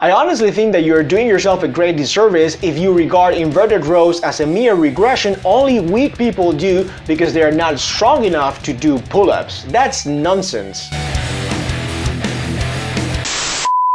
I honestly think that you're doing yourself a great disservice if you regard inverted rows as a mere regression only weak people do because they are not strong enough to do pull-ups. That's nonsense.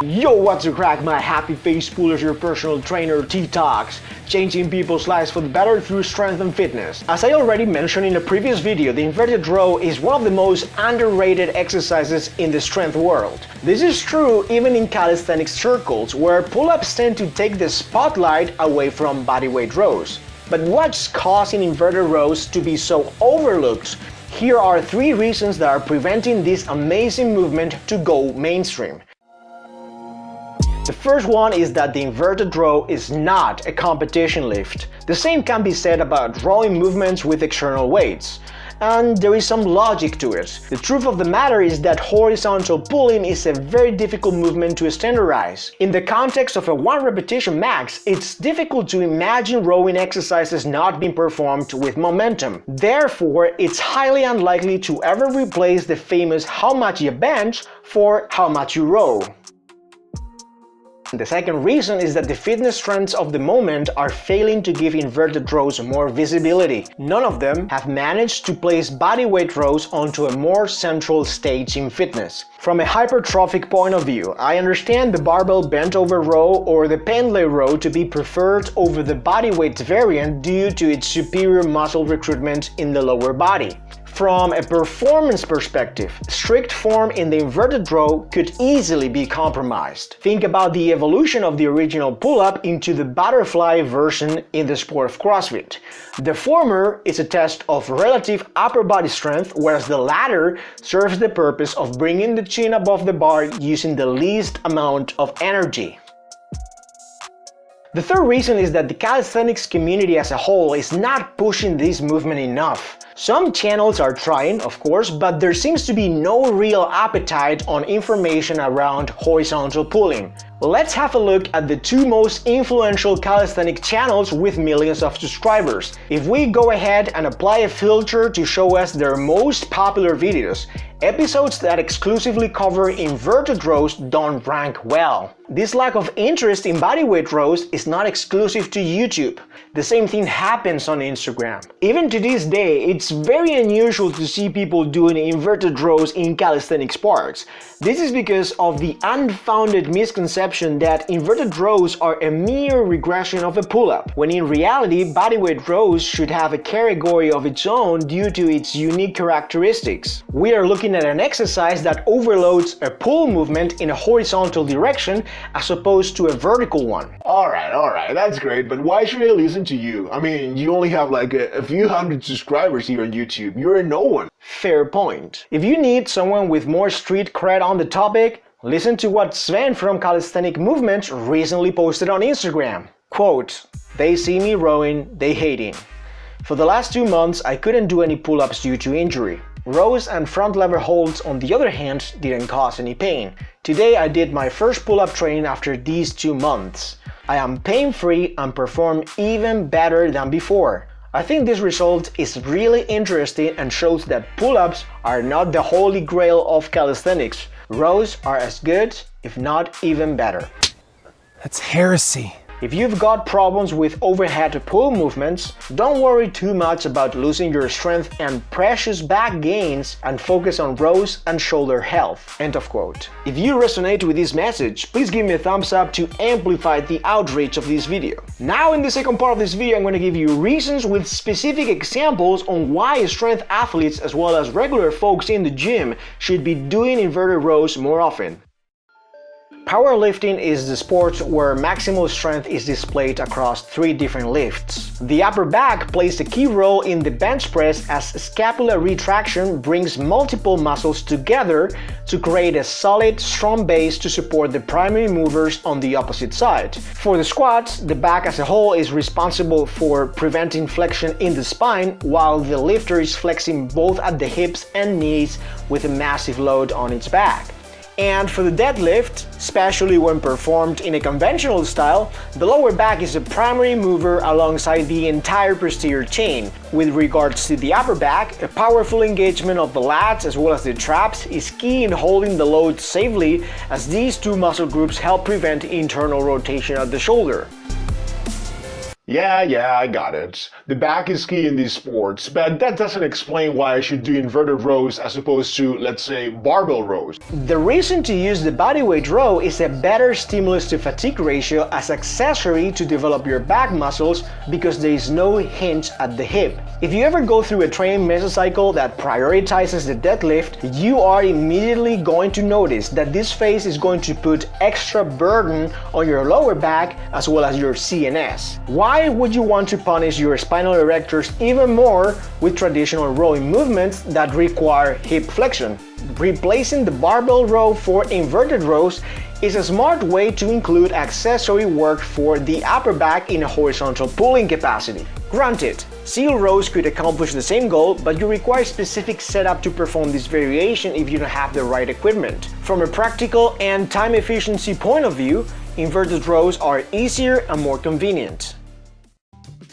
Yo, what's a crack, my happy face pullers, your personal trainer T-Talks, changing people's lives for the better through strength and fitness. As I already mentioned in a previous video, the inverted row is one of the most underrated exercises in the strength world. This is true even in calisthenics circles, where pull-ups tend to take the spotlight away from bodyweight rows. But what's causing inverted rows to be so overlooked? Here are 3 reasons that are preventing this amazing movement to go mainstream. The first one is that the inverted row is not a competition lift. The same can be said about rowing movements with external weights. And there is some logic to it. The truth of the matter is that horizontal pulling is a very difficult movement to standardize. In the context of a 1 repetition max, it's difficult to imagine rowing exercises not being performed with momentum. Therefore, it's highly unlikely to ever replace the famous how much you bench for how much you row. The second reason is that the fitness trends of the moment are failing to give inverted rows more visibility. None of them have managed to place bodyweight rows onto a more central stage in fitness. From a hypertrophic point of view, I understand the barbell bent over row or the pendlay row to be preferred over the bodyweight variant due to its superior muscle recruitment in the lower body. From a performance perspective, strict form in the inverted row could easily be compromised. Think about the evolution of the original pull-up into the butterfly version in the sport of CrossFit. The former is a test of relative upper body strength, whereas the latter serves the purpose of bringing the chin above the bar using the least amount of energy. The third reason is that the calisthenics community as a whole is not pushing this movement enough. Some channels are trying, of course, but there seems to be no real appetite on information around horizontal pulling. Let's have a look at the 2 most influential calisthenic channels with millions of subscribers. If we go ahead and apply a filter to show us their most popular videos, episodes that exclusively cover inverted rows don't rank well. This lack of interest in bodyweight rows is not exclusive to YouTube. The same thing happens on Instagram. Even to this day, it's very unusual to see people doing inverted rows in calisthenics parks. This is because of the unfounded misconception that inverted rows are a mere regression of a pull-up, when in reality bodyweight rows should have a category of its own due to its unique characteristics. We are looking at an exercise that overloads a pull movement in a horizontal direction as opposed to a vertical one. Alright, that's great, but why should I listen to you? I mean, you only have like a few hundred subscribers here on YouTube. You're a no one. Fair point. If you need someone with more street cred on the topic, listen to what Sven from Calisthenic Movement recently posted on Instagram. Quote, "They see me rowing, they hating. For the last 2 months, I couldn't do any pull-ups due to injury. Rows and front lever holds, on the other hand, didn't cause any pain. Today I did my first pull-up training after these 2 months. I am pain-free and perform even better than before. I think this result is really interesting and shows that pull-ups are not the holy grail of calisthenics. Rows are as good, if not even better." That's heresy. If you've got problems with overhead pull movements, don't worry too much about losing your strength and precious back gains and focus on rows and shoulder health. End of quote. If you resonate with this message, please give me a thumbs up to amplify the outreach of this video. Now in the second part of this video, I'm going to give you reasons with specific examples on why strength athletes as well as regular folks in the gym should be doing inverted rows more often. Powerlifting is the sport where maximal strength is displayed across 3 different lifts. The upper back plays a key role in the bench press as scapular retraction brings multiple muscles together to create a solid, strong base to support the primary movers on the opposite side. For the squats, the back as a whole is responsible for preventing flexion in the spine, while the lifter is flexing both at the hips and knees with a massive load on its back. And for the deadlift, especially when performed in a conventional style, the lower back is the primary mover alongside the entire posterior chain. With regards to the upper back, a powerful engagement of the lats as well as the traps is key in holding the load safely, as these two muscle groups help prevent internal rotation at the shoulder. Yeah, I got it. The back is key in these sports, but that doesn't explain why I should do inverted rows as opposed to, let's say, barbell rows. The reason to use the bodyweight row is a better stimulus to fatigue ratio as accessory to develop your back muscles because there is no hinge at the hip. If you ever go through a training mesocycle that prioritizes the deadlift, you are immediately going to notice that this phase is going to put extra burden on your lower back as well as your CNS. Why would you want to punish your spinal erectors even more with traditional rowing movements that require hip flexion? Replacing the barbell row for inverted rows is a smart way to include accessory work for the upper back in a horizontal pulling capacity. Granted, seal rows could accomplish the same goal, but you require specific setup to perform this variation if you don't have the right equipment. From a practical and time efficiency point of view, inverted rows are easier and more convenient.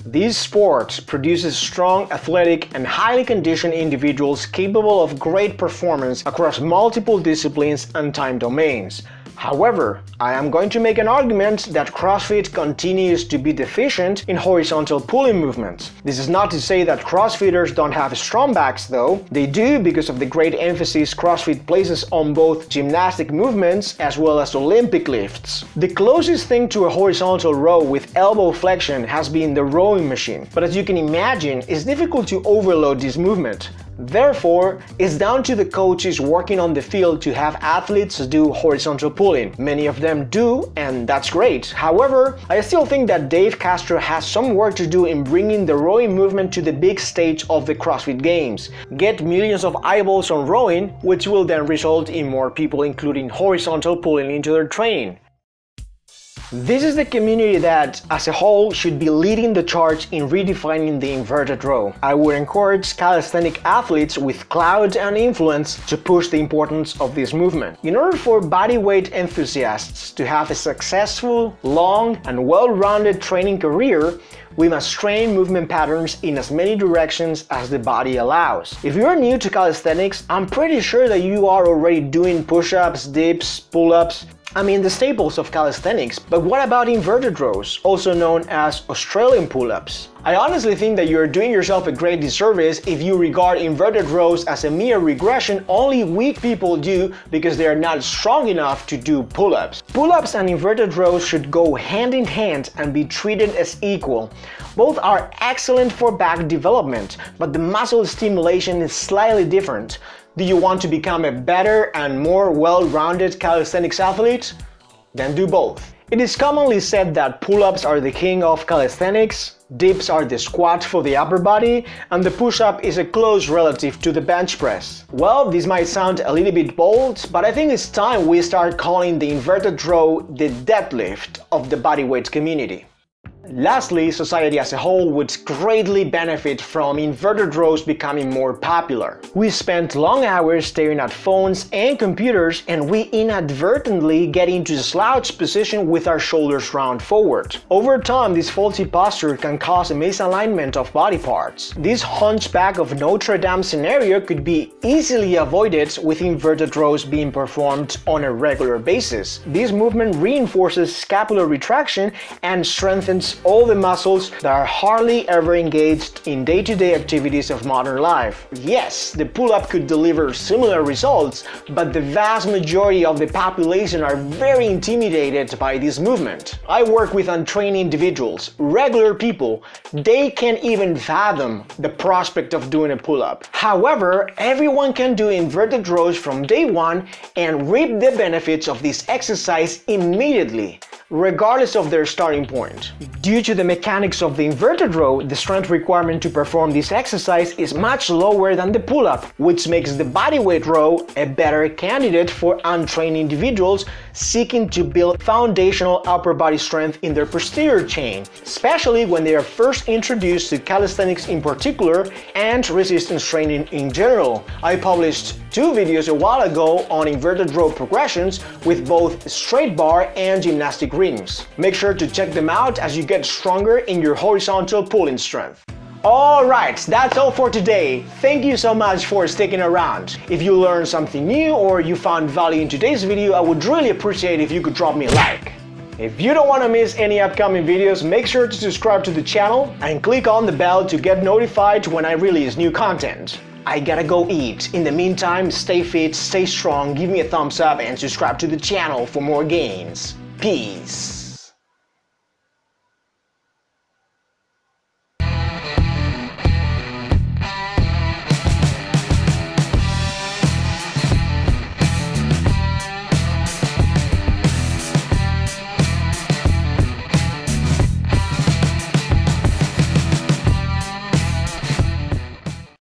This sport produces strong, athletic, and highly conditioned individuals capable of great performance across multiple disciplines and time domains. However, I am going to make an argument that CrossFit continues to be deficient in horizontal pulling movements. This is not to say that CrossFitters don't have strong backs though. They do because of the great emphasis CrossFit places on both gymnastic movements as well as Olympic lifts. The closest thing to a horizontal row with elbow flexion has been the rowing machine, but as you can imagine, it's difficult to overload this movement. Therefore, it's down to the coaches working on the field to have athletes do horizontal pulling. Many of them do, and that's great. However, I still think that Dave Castro has some work to do in bringing the rowing movement to the big stage of the CrossFit Games. Get millions of eyeballs on rowing, which will then result in more people including horizontal pulling into their training. This is the community that, as a whole, should be leading the charge in redefining the inverted row. I would encourage calisthenic athletes with clout and influence to push the importance of this movement. In order for bodyweight enthusiasts to have a successful, long, and well-rounded training career, we must train movement patterns in as many directions as the body allows. If you are new to calisthenics, I'm pretty sure that you are already doing push-ups, dips, pull-ups, the staples of calisthenics, but what about inverted rows, also known as Australian pull-ups? I honestly think that you're doing yourself a great disservice if you regard inverted rows as a mere regression only weak people do because they are not strong enough to do pull-ups. Pull-ups and inverted rows should go hand in hand and be treated as equal. Both are excellent for back development, but the muscle stimulation is slightly different. Do you want to become a better and more well-rounded calisthenics athlete? Then do both. It is commonly said that pull-ups are the king of calisthenics, dips are the squat for the upper body, and the push-up is a close relative to the bench press. Well, this might sound a little bit bold, but I think it's time we start calling the inverted row the deadlift of the bodyweight community. Lastly, society as a whole would greatly benefit from inverted rows becoming more popular. We spend long hours staring at phones and computers, and we inadvertently get into a slouch position with our shoulders round forward. Over time, this faulty posture can cause a misalignment of body parts. This hunchback of Notre Dame scenario could be easily avoided with inverted rows being performed on a regular basis. This movement reinforces scapular retraction and strengthens all the muscles that are hardly ever engaged in day-to-day activities of modern life. Yes, the pull-up could deliver similar results, but the vast majority of the population are very intimidated by this movement. I work with untrained individuals, regular people. They can't even fathom the prospect of doing a pull-up. However, everyone can do inverted rows from day one and reap the benefits of this exercise immediately. regardless of their starting point. Due to the mechanics of the inverted row, the strength requirement to perform this exercise is much lower than the pull-up, which makes the bodyweight row a better candidate for untrained individuals seeking to build foundational upper body strength in their posterior chain, especially when they are first introduced to calisthenics in particular and resistance training in general. I published 2 videos a while ago on inverted row progressions with both straight bar and gymnastic rings. Make sure to check them out as you get stronger in your horizontal pulling strength. Alright, that's all for today. Thank you so much for sticking around. If you learned something new or you found value in today's video, I would really appreciate if you could drop me a like. If you don't want to miss any upcoming videos, make sure to subscribe to the channel and click on the bell to get notified when I release new content. I gotta go eat. In the meantime, stay fit, stay strong, give me a thumbs up and subscribe to the channel for more gains. Peace.